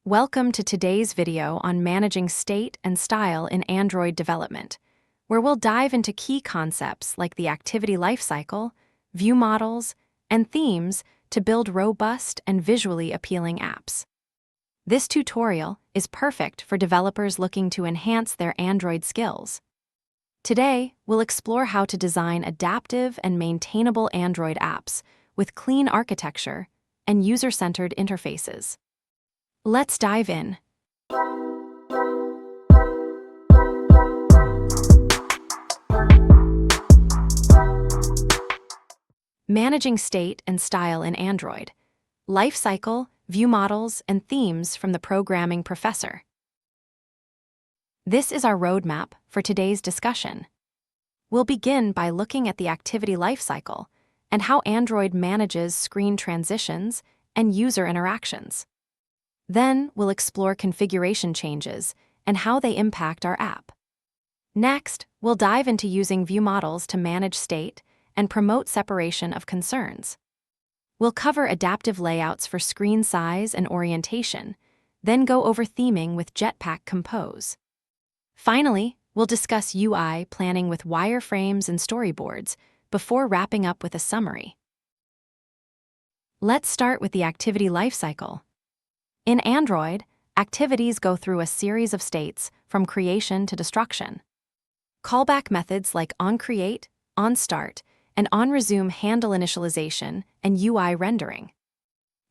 Welcome to today's video on managing state and style in Android development, where we'll dive into key concepts like the activity lifecycle, view models, and themes to build robust and visually appealing apps. This tutorial is perfect for developers looking to enhance their Android skills. Today, we'll explore how to design adaptive and maintainable Android apps with clean architecture and user-centered interfaces. Let's dive in. Managing state and style in Android. Lifecycle, view models, and themes from the programming professor. This is our roadmap for today's discussion. We'll begin by looking at the activity lifecycle and how Android manages screen transitions and user interactions. Then, we'll explore configuration changes and how they impact our app. Next, we'll dive into using view models to manage state and promote separation of concerns. We'll cover adaptive layouts for screen size and orientation, then go over theming with Jetpack Compose. Finally, we'll discuss UI planning with wireframes and storyboards before wrapping up with a summary. Let's start with the activity lifecycle. In Android, activities go through a series of states from creation to destruction. Callback methods like onCreate, onStart, and onResume handle initialization and UI rendering.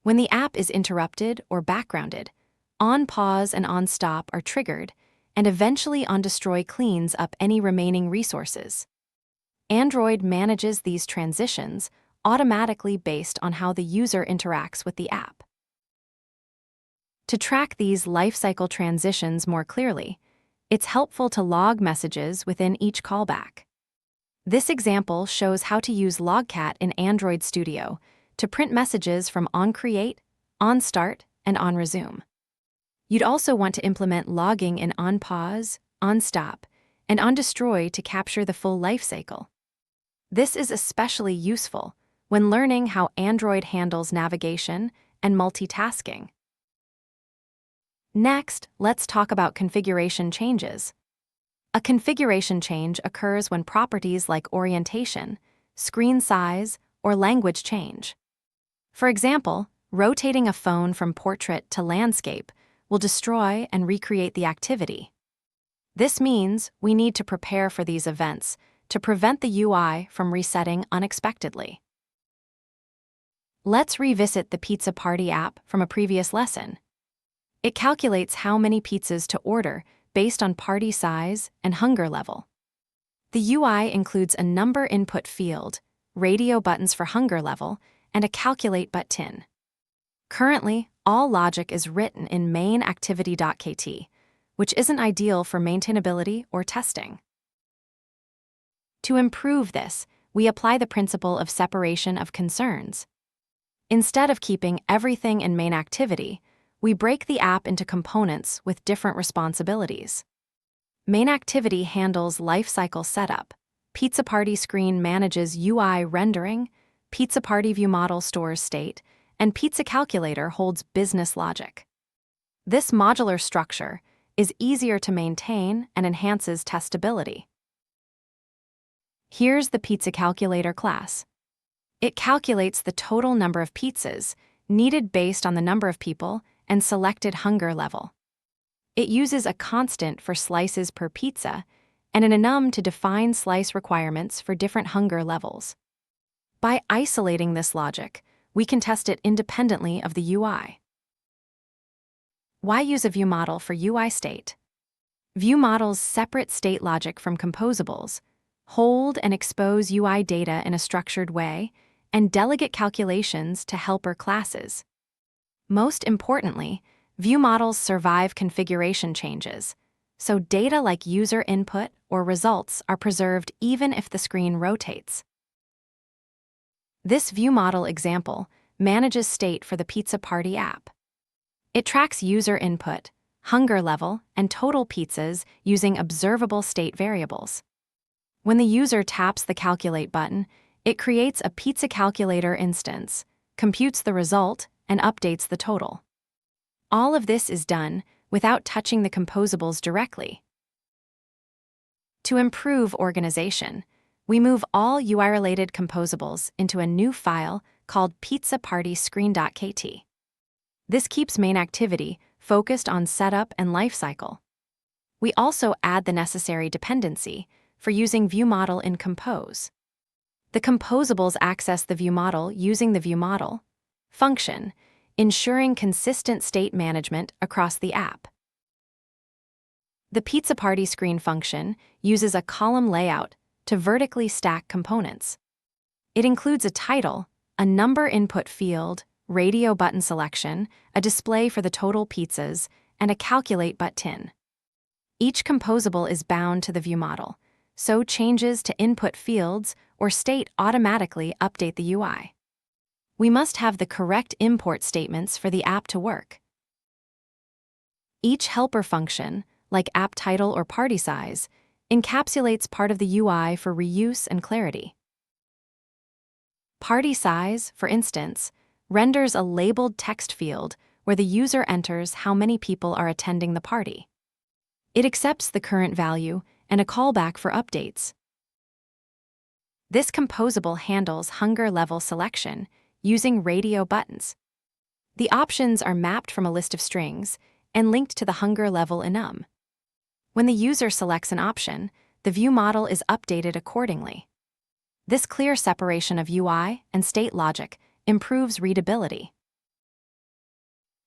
When the app is interrupted or backgrounded, onPause and onStop are triggered, and eventually onDestroy cleans up any remaining resources. Android manages these transitions automatically based on how the user interacts with the app. To track these lifecycle transitions more clearly, it's helpful to log messages within each callback. This example shows how to use Logcat in Android Studio to print messages from onCreate, onStart, and onResume. You'd also want to implement logging in onPause, onStop, and onDestroy to capture the full lifecycle. This is especially useful when learning how Android handles navigation and multitasking. Next, let's talk about configuration changes. A configuration change occurs when properties like orientation, screen size, or language change. For example, rotating a phone from portrait to landscape will destroy and recreate the activity. This means we need to prepare for these events to prevent the UI from resetting unexpectedly. Let's revisit the Pizza Party app from a previous lesson. It calculates how many pizzas to order based on party size and hunger level. The UI includes a number input field, radio buttons for hunger level, and a calculate button. Currently, all logic is written in main activity.kt, which isn't ideal for maintainability or testing. To improve this, we apply the principle of separation of concerns. Instead of keeping everything in main activity, we break the app into components with different responsibilities. Main activity handles lifecycle setup, Pizza Party screen manages UI rendering, Pizza Party view model stores state, and Pizza Calculator holds business logic. This modular structure is easier to maintain and enhances testability. Here's the Pizza Calculator class. It calculates the total number of pizzas needed based on the number of people and selected hunger level. It uses a constant for slices per pizza and an enum to define slice requirements for different hunger levels. By isolating this logic, we can test it independently of the UI. Why use a view model for UI state? View models separate state logic from composables, hold and expose UI data in a structured way, and delegate calculations to helper classes. Most importantly, view models survive configuration changes, so data like user input or results are preserved even if the screen rotates. This view model example manages state for the Pizza Party app. It tracks user input, hunger level, and total pizzas using observable state variables. When the user taps the Calculate button, it creates a Pizza Calculator instance, computes the result, and updates the total. All of this is done without touching the composables directly. To improve organization, we move all UI-related composables into a new file called pizzapartyscreen.kt. This keeps main activity focused on setup and lifecycle. We also add the necessary dependency for using ViewModel in Compose. The composables access the ViewModel using the ViewModel function, ensuring consistent state management across the app. The Pizza Party Screen function uses a column layout to vertically stack components. It includes a title, a number input field, radio button selection, a display for the total pizzas, and a calculate button. Each composable is bound to the ViewModel, so changes to input fields or state automatically update the UI. We must have the correct import statements for the app to work. Each helper function, like app title or party size, encapsulates part of the UI for reuse and clarity. Party size, for instance, renders a labeled text field where the user enters how many people are attending the party. It accepts the current value and a callback for updates. This composable handles hunger level selection using radio buttons. The options are mapped from a list of strings and linked to the hunger level enum. When the user selects an option, the ViewModel is updated accordingly. This clear separation of UI and state logic improves readability.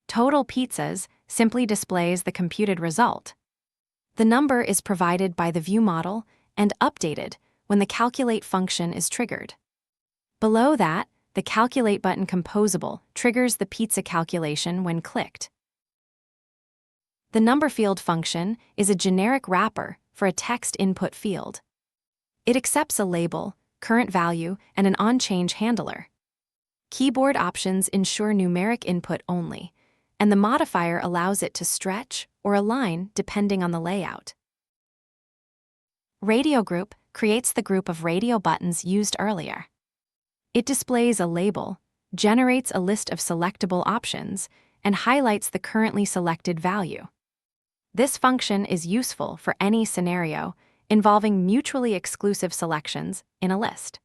Total pizzas simply displays the computed result. The number is provided by the ViewModel and updated when the calculate function is triggered. Below that, the calculate button composable triggers the pizza calculation when clicked. The number field function is a generic wrapper for a text input field. It accepts a label, current value, and an onChange handler. Keyboard options ensure numeric input only, and the modifier allows it to stretch or align depending on the layout. Radio group creates the group of radio buttons used earlier. It displays a label, generates a list of selectable options, and highlights the currently selected value. This function is useful for any scenario involving mutually exclusive selections in a list.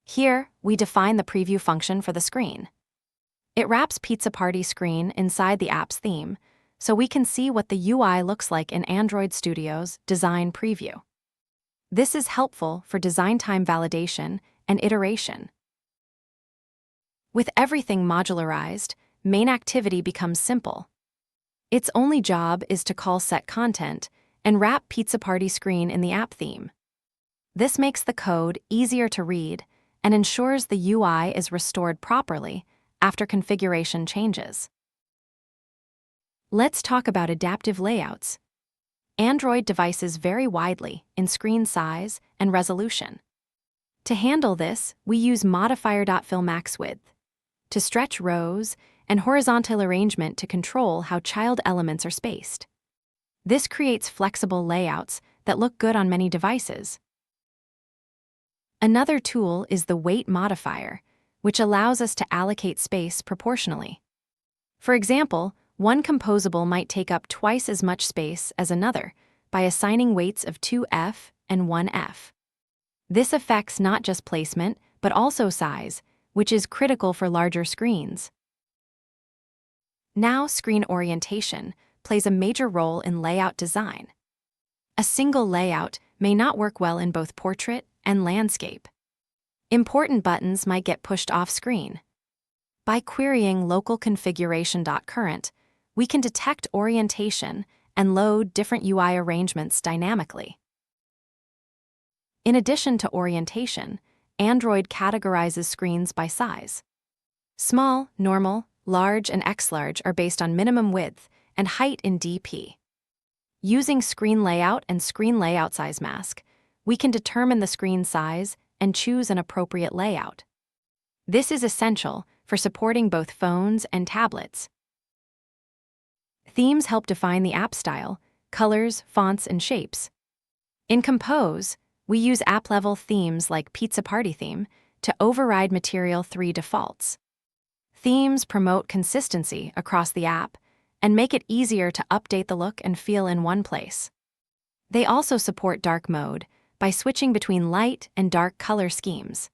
Here, we define the preview function for the screen. It wraps Pizza Party Screen inside the app's theme, so we can see what the UI looks like in Android Studio's Design Preview. This is helpful for design time validation and iteration. With everything modularized, main activity becomes simple. Its only job is to call set content and wrap Pizza Party Screen in the app theme. This makes the code easier to read and ensures the UI is restored properly after configuration changes. Let's talk about adaptive layouts. Android devices vary widely in screen size and resolution. To handle this, we use modifier.fillMaxWidth to stretch rows and horizontal arrangement to control how child elements are spaced. This creates flexible layouts that look good on many devices. Another tool is the weight modifier, which allows us to allocate space proportionally. For example, one composable might take up twice as much space as another by assigning weights of 2F and 1F. This affects not just placement, but also size, which is critical for larger screens. Now, screen orientation plays a major role in layout design. A single layout may not work well in both portrait and landscape. Important buttons might get pushed off screen. By querying localconfiguration.current, we can detect orientation and load different UI arrangements dynamically. In addition to orientation, Android categorizes screens by size. Small, normal, large, and X-large are based on minimum width and height in DP. Using screen layout and screen layout size mask, we can determine the screen size and choose an appropriate layout. This is essential for supporting both phones and tablets. Themes help define the app style, colors, fonts, and shapes. In Compose, we use app-level themes like Pizza Party Theme to override Material 3 defaults. Themes promote consistency across the app and make it easier to update the look and feel in one place. They also support dark mode by switching between light and dark color schemes.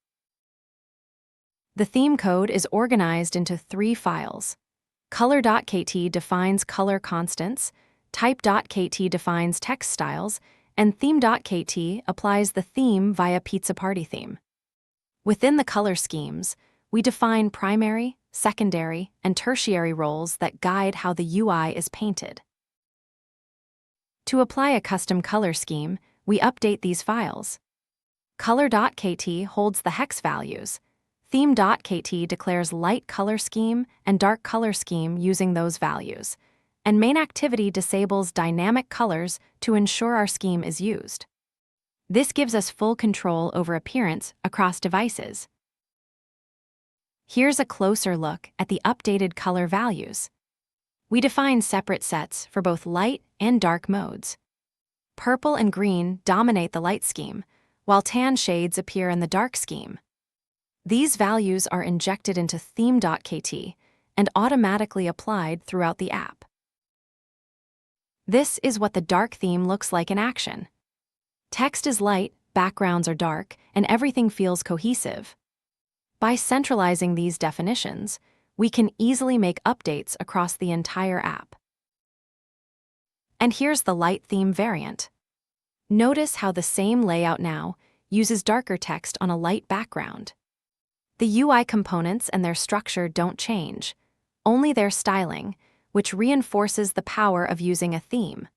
The theme code is organized into 3 files. Color.kt defines color constants, type.kt defines text styles, and theme.kt applies the theme via Pizza Party theme. Within the color schemes, we define primary, secondary, and tertiary roles that guide how the UI is painted. To apply a custom color scheme, we update these files. Color.kt holds the hex values. Theme.kt declares light color scheme and dark color scheme using those values. And main activity disables dynamic colors to ensure our scheme is used. This gives us full control over appearance across devices. Here's a closer look at the updated color values. We define separate sets for both light and dark modes. Purple and green dominate the light scheme, while tan shades appear in the dark scheme. These values are injected into theme.kt and automatically applied throughout the app. This is what the dark theme looks like in action. Text is light, backgrounds are dark, and everything feels cohesive. By centralizing these definitions, we can easily make updates across the entire app. And here's the light theme variant. Notice how the same layout now uses darker text on a light background. The UI components and their structure don't change, only their styling, which reinforces the power of using a theme.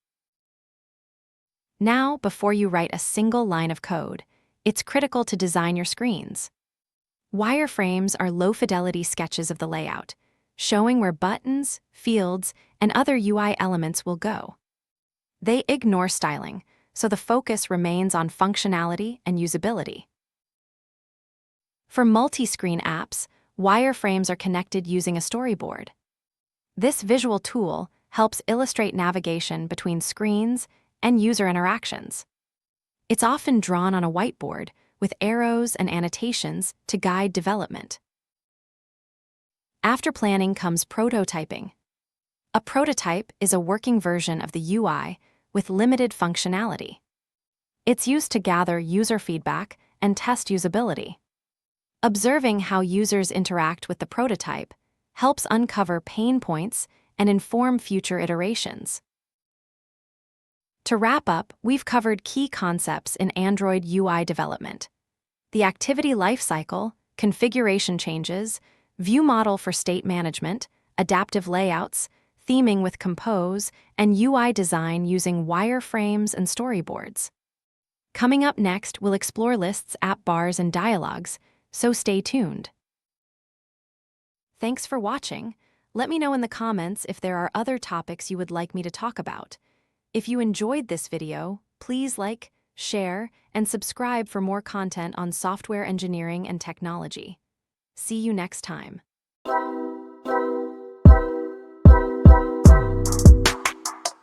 Now, before you write a single line of code, it's critical to design your screens. Wireframes are low-fidelity sketches of the layout, showing where buttons, fields, and other UI elements will go. They ignore styling, so the focus remains on functionality and usability. For multi-screen apps, wireframes are connected using a storyboard. This visual tool helps illustrate navigation between screens and user interactions. It's often drawn on a whiteboard with arrows and annotations to guide development. After planning comes prototyping. A prototype is a working version of the UI with limited functionality. It's used to gather user feedback and test usability. Observing how users interact with the prototype helps uncover pain points and inform future iterations. To wrap up, we've covered key concepts in Android UI development: the activity lifecycle, configuration changes, ViewModel for state management, adaptive layouts, theming with Compose, and UI design using wireframes and storyboards. Coming up next, we'll explore lists, app bars, and dialogues, so stay tuned. Thanks for watching. Let me know in the comments if there are other topics you would like me to talk about. If you enjoyed this video, please like, share, and subscribe for more content on software engineering and technology. See you next time.